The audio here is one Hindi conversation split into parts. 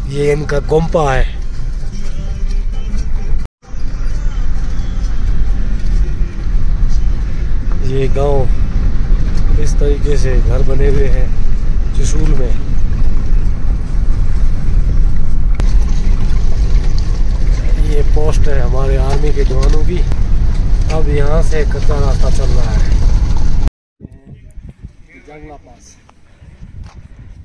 ये इनका गोम्पा है। ये गांव इस तरीके से घर बने हुए हैं त्रिशूल में। ये पोस्ट है हमारे आर्मी के जवानों की। अब यहाँ से कच्चा रास्ता चल रहा है। जंगला पास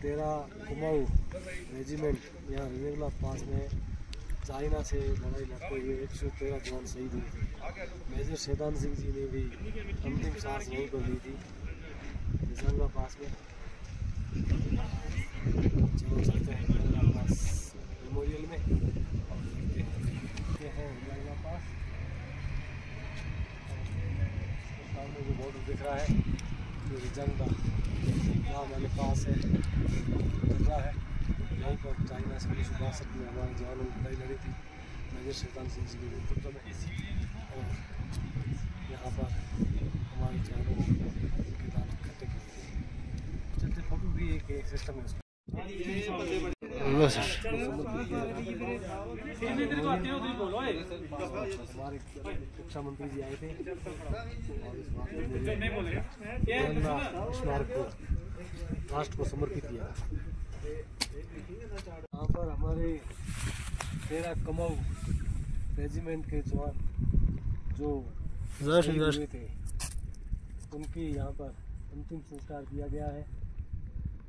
13 कुमाऊं रेजिमेंट यहाँ जंगला पास में चाइना से लड़ाई लड़ते हुए 113 जवान शहीद हुए थे। मेजर शैतान सिंह जी ने भी अंतिम सांस यहीं पर ली थी जंगला पास में। चलो चलते हैं जंगला पास मेमोरियल में और देखते हैं जंगला पास। सामने जो बॉर्डर दिख रहा है ये जंगला गाँव वाले पास है जगह है। यहीं पर चाइना से 1962 में हमारे जवानों की लड़ाई लड़ी थी मेजर शैतान सिंह जी के नेतृत्व में। और यहाँ पर हमारे जवानों के दान इकट्ठे किए थे। चलते फोटो भी एक सिस्टम है उसका। हमारे रक्षा मंत्री जी आए थे और इस स्मारक को राष्ट्र को समर्पित किया। यहाँ पर हमारे 13 कुमाऊं रेजिमेंट के जवान जो हुए थे उनकी यहाँ पर अंतिम संस्कार किया गया है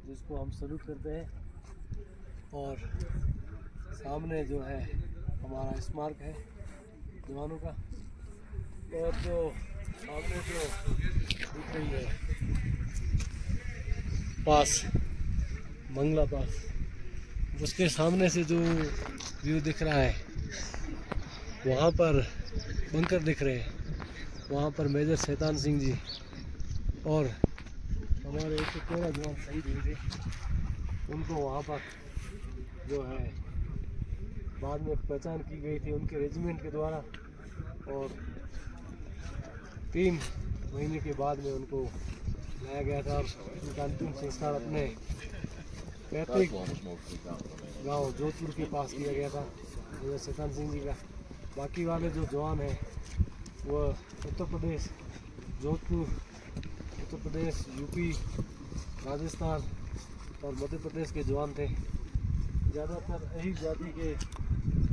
जिसको हम सैल्यूट करते हैं। और सामने जो है हमारा स्मारक है जवानों का। और जो सामने जो दिख रही है पास मंगला पास, उसके सामने से जो व्यू दिख रहा है वहाँ पर बंकर दिख रहे हैं। वहाँ पर मेजर शैतान सिंह जी और हमारे 113 जवान शहीद हुए थे। उनको वहाँ पर जो है बाद में पहचान की गई थी उनके रेजिमेंट के द्वारा। और 3 महीने के बाद में उनको लाया गया था। उनका अंतिम संस्कार अपने पैतृक गाँव जोधपुर के पास किया गया था मेजर शैतान सिंह जी का। बाकी वाले जो जवान हैं वह उत्तर प्रदेश जोधपुर, उत्तर प्रदेश, यूपी, राजस्थान और मध्य प्रदेश के जवान थे। ज़्यादातर अहीर जाति के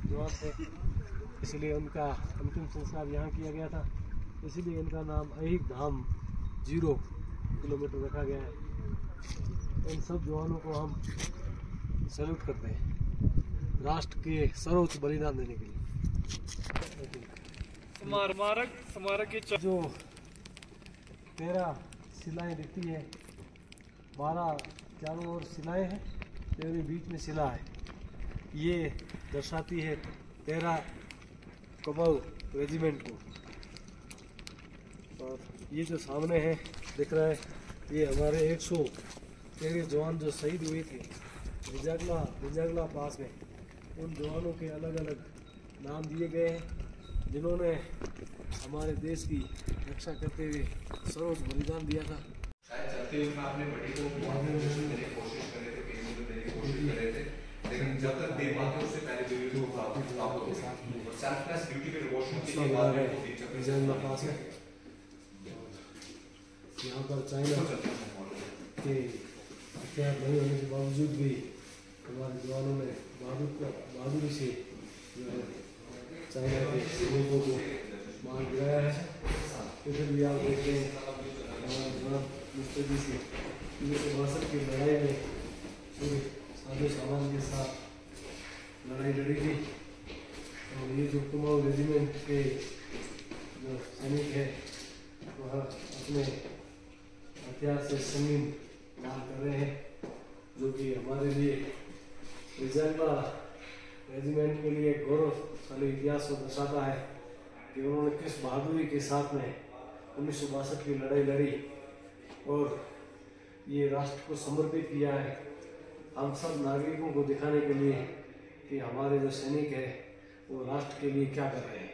जवान थे, इसलिए उनका अंतिम संस्कार यहाँ किया गया था। इसीलिए इनका नाम अहीर धाम 0 किलोमीटर रखा गया है। इन सब जवानों को हम सैल्यूट करते हैं राष्ट्र के सर्वोच्च बलिदान देने के लिए। स्मारक के जो 13 शिलाएँ दिखती है, 12 चारों ओर शिलाएँ हैं, 13 बीच में शिला है। ये दर्शाती है 13 कुमाऊं रेजिमेंट को। और ये जो सामने है दिख रहा है ये हमारे 113 जवान जो शहीद हुए थे बिजगला पास में। उन जवानों के अलग अलग नाम दिए गए हैं जिन्होंने हमारे देश की रक्षा करते हुए सर्वोच्च बलिदान दिया था। यहाँ पर चाइना के हथियार नहीं होने के बावजूद भी हमारे जवानों ने बहादुरी से जो है चाइना के लोगों को मार गिराया है। इधर भी आप देखते हैं हमारे जवान मुस्तैदी से 1962 की लड़ाई में पूरे साजो सामान के साथ लड़ाई लड़ी थी। और ये जो कुमाऊं रेजिमेंट के जो सैनिक है वह अपने हथियार से संगीन वार कर रहे हैं, जो कि हमारे लिए रिजर्वा रेजिमेंट के लिए गौरवशाली इतिहास को दर्शाता है कि उन्होंने किस बहादुरी के साथ में 1962 की लड़ाई लड़ी और ये राष्ट्र को समर्पित किया है हम सब नागरिकों को दिखाने के लिए कि हमारे जो सैनिक है वो राष्ट्र के लिए क्या कर रहे हैं।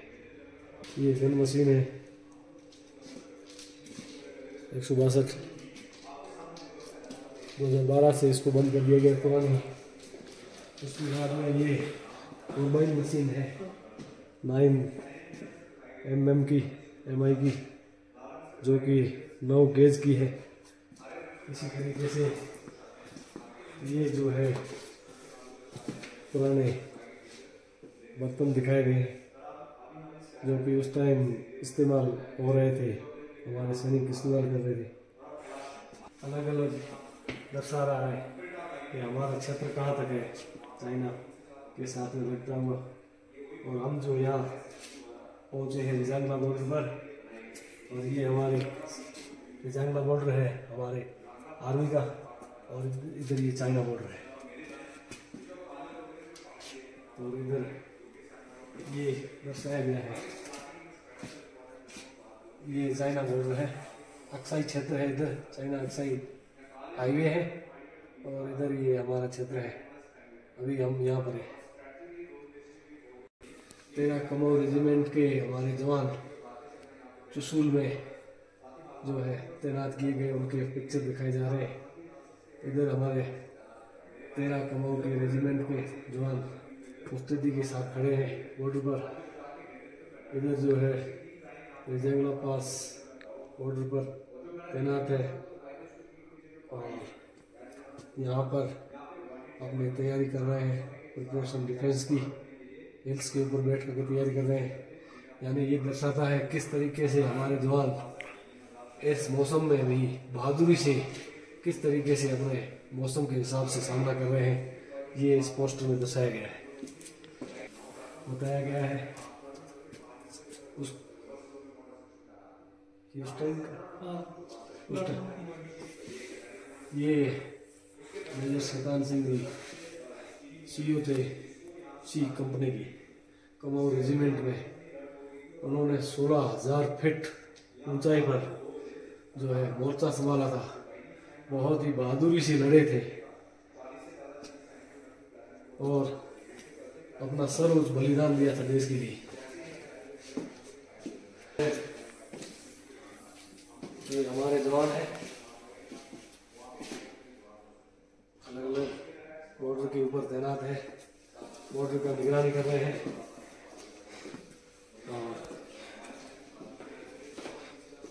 ये गन मशीन है 162, 2012 से इसको बंद कर दिया गया पुरानी। उसके बाद में ये मोबाइल मशीन है 9 mm की MI की, जो कि 9 गेज की है। इसी तरीके से ये जो है पुराने बर्तन दिखाए गए हैं, जो कि उस टाइम इस्तेमाल हो रहे थे, हमारे सैनिक इस्तेमाल कर रहे थे। अलग अलग दर्शा रहा है कि हमारा क्षेत्र कहाँ तक है चाइना के साथ में लगता हुआ। और हम जो यहाँ पहुँचे हैं रिजांगला बॉर्डर पर, और ये हमारे रिजांगला बॉर्डर है हमारे आर्मी का, और इधर ये चाइना बॉर्डर है। और इधर ये दर्शाया गया है, ये चाइना बॉर्डर है, अक्साई क्षेत्र है। इधर चाइना अक्साई हाईवे है, और इधर ये हमारा क्षेत्र है। अभी हम यहाँ पर हैं। 13 कमाऊ रेजिमेंट के हमारे जवान चुसूल में जो है तैनात किए गए, उनके पिक्चर दिखाए जा रहे हैं। इधर हमारे 13 कमाऊ के रेजिमेंट के जवान मुस्तैदी के साथ खड़े हैं बॉर्डर पर। इधर जो है रिजांगला पास बॉर्डर पर तैनात है, और यहाँ पर अपनी तैयारी कर रहे हैं प्रिपरेशन डिफेंस की। हिल्स के ऊपर बैठ करके तैयारी कर रहे हैं। यानी ये दर्शाता है किस तरीके से हमारे जवान इस मौसम में भी बहादुरी से किस तरीके से अपने मौसम के हिसाब से सामना कर रहे हैं। ये इस पोस्टर में दर्शाया गया है, बताया गया है। उस टाइम ये मेजर शैतान सिंह जी CEO थे सी कंपनी की कमाऊ रेजिमेंट में। उन्होंने 16,000 फीट ऊंचाई पर जो है मोर्चा संभाला था, बहुत ही बहादुरी से लड़े थे और अपना सर्वोच्च बलिदान दिया था देश के लिए। ये हमारे जवान हैं, अलग अलग बॉर्डर के ऊपर तैनात है, बॉर्डर का निगरानी कर रहे हैं। और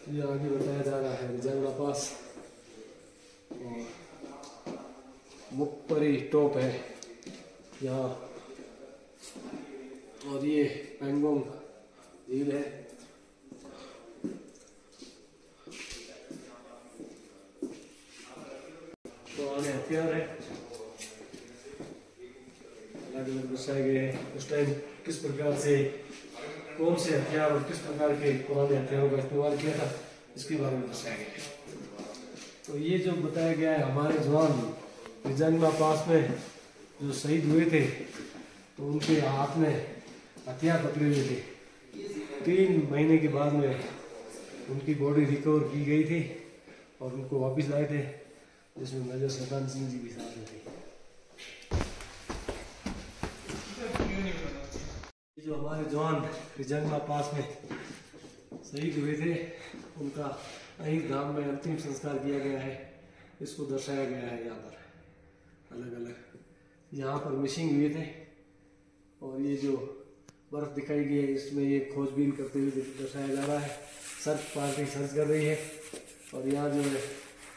ये आगे बताया जा रहा है रिजांगला पास, और मुक्परी टॉप है यहाँ, और ये पैंगोंग झील है। पुराने हथियार है, अलग अलग दर्शाए गए हैं उस टाइम किस प्रकार से कौन से हथियार और किस प्रकार के पुराने हथियारों का इस्तेमाल किया था, इसके बारे में दर्शाया गया है। तो ये जो बताया गया है हमारे जवान रिजांगला पास में जो शहीद हुए थे, तो उनके हाथ में हथियार पकड़े हुए थे। 3 महीने के बाद में उनकी बॉडी रिकवर की गई थी और उनको वापस लाए थे, जिसमें मेजर शैतान सिंह जी भी साथ में थे। जो हमारे जवान रिजांगला पास में शहीद हुए थे, उनका अहिर धाम में अंतिम संस्कार किया गया है। इसको दर्शाया गया है यहाँ पर अलग अलग। यहाँ पर मिसिंग हुए थे, और ये जो बर्फ दिखाई गई है इसमें ये खोजबीन करते हुए दर्शाया जा रहा है। सर्च पार्टी सर्च कर रही है, और यहाँ जो है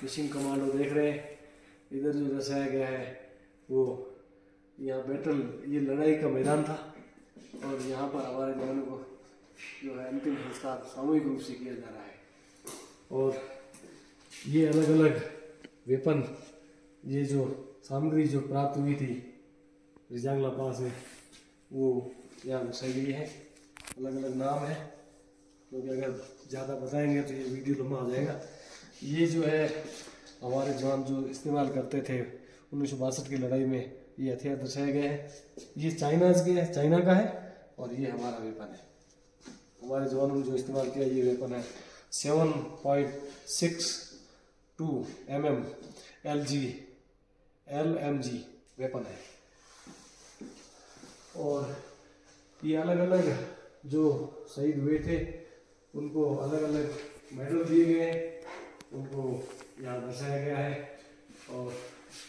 मिसिंग कमांडो देख रहे हैं। इधर जो दर्शाया गया है वो यहाँ बैटल, ये लड़ाई का मैदान था, और यहाँ पर हमारे जवानों को जो है अंतिम संस्कार सामूहिक रूप से किया जा रहा है। और ये अलग अलग वेपन, ये जो सामग्री जो प्राप्त हुई थी रिजांगला पास में, वो यहाँ दर्शाई गई है। अलग अलग नाम है, क्योंकि अगर ज़्यादा बताएंगे तो ये वीडियो लंबा हो जाएगा। ये जो है हमारे जवान जो इस्तेमाल करते थे 1962 की लड़ाई में, ये हथियार दर्शाए गए हैं। ये चाइना का है, और ये हमारा वेपन है। हमारे जवानों ने जो इस्तेमाल किया ये वेपन है 7.62 mm LMG वेपन है। और ये अलग अलग जो शहीद हुए थे उनको अलग अलग मेडल दिए गए हैं, उनको यहाँ दर्शाया गया है। और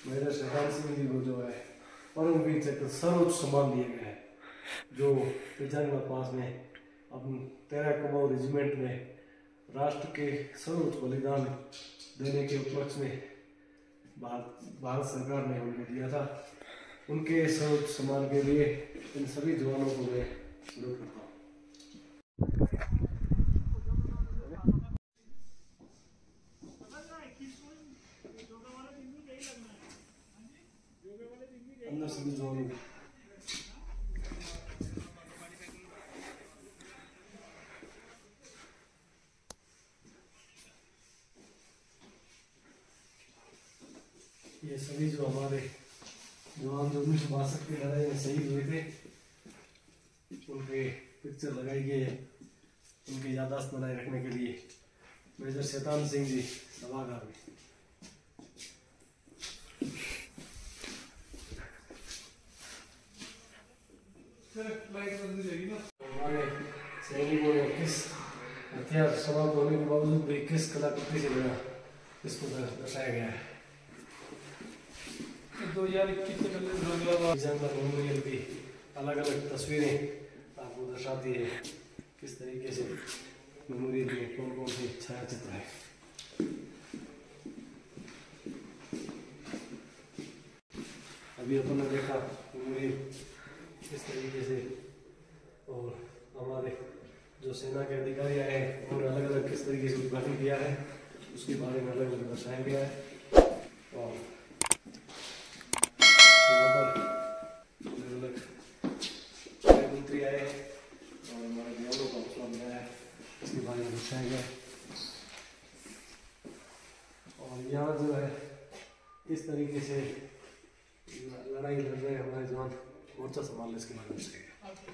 मेजर शैतान सिंह जी को जो है परमवीर चक्र सर्वोच्च सम्मान दिया गया है, जो तेजांगना पास में अब 13 कमाऊ रेजिमेंट में राष्ट्र के सर्वोच्च बलिदान देने के उपलक्ष्य में भारत सरकार ने उनको दिया था। उनके सर्वोच्च सम्मान के लिए इन सभी जवानों को मैं सल्यूट करता हूँ। अंदर सभी जवानों को ये सभी जो हमारे जवान जो 1962 की लड़ाई में शहीद हुए थे, उनके पिक्चर लगाई गई है उनकी याददाश्त बनाए रखने के लिए। मेजर शैतान सिंह जी सभागार में। हमारे सैनिकों ने किस हथियार समाप्त होने के बावजूद भी किस कलाकृति से लड़ा, इसको दर्शाया गया है। 2021 मेमोरियल की अलग अलग तस्वीरें आपको दर्शाती है किस तरीके से मेमोरियल में कौन कौन से छायाचित्र है। अभी अपन ने देखा मेमोरियल किस तरीके से, और हमारे जो सेना के अधिकारी आए हैं उन्होंने अलग अलग किस तरीके से उद्घाटन किया है, उसके बारे में अलग अलग दर्शाया गया है। और यहाँ पर अलग अलग मंत्री आए हैं और हमारे जवानों का हौसला मिला है, इसके बारे में दर्शाया गया है। और यहाँ जो है किस तरीके से लड़ाई लड़ रहे हैं हमारे जवान, मोर्चा संभालने, इसके बारे में दर्शाया गया है।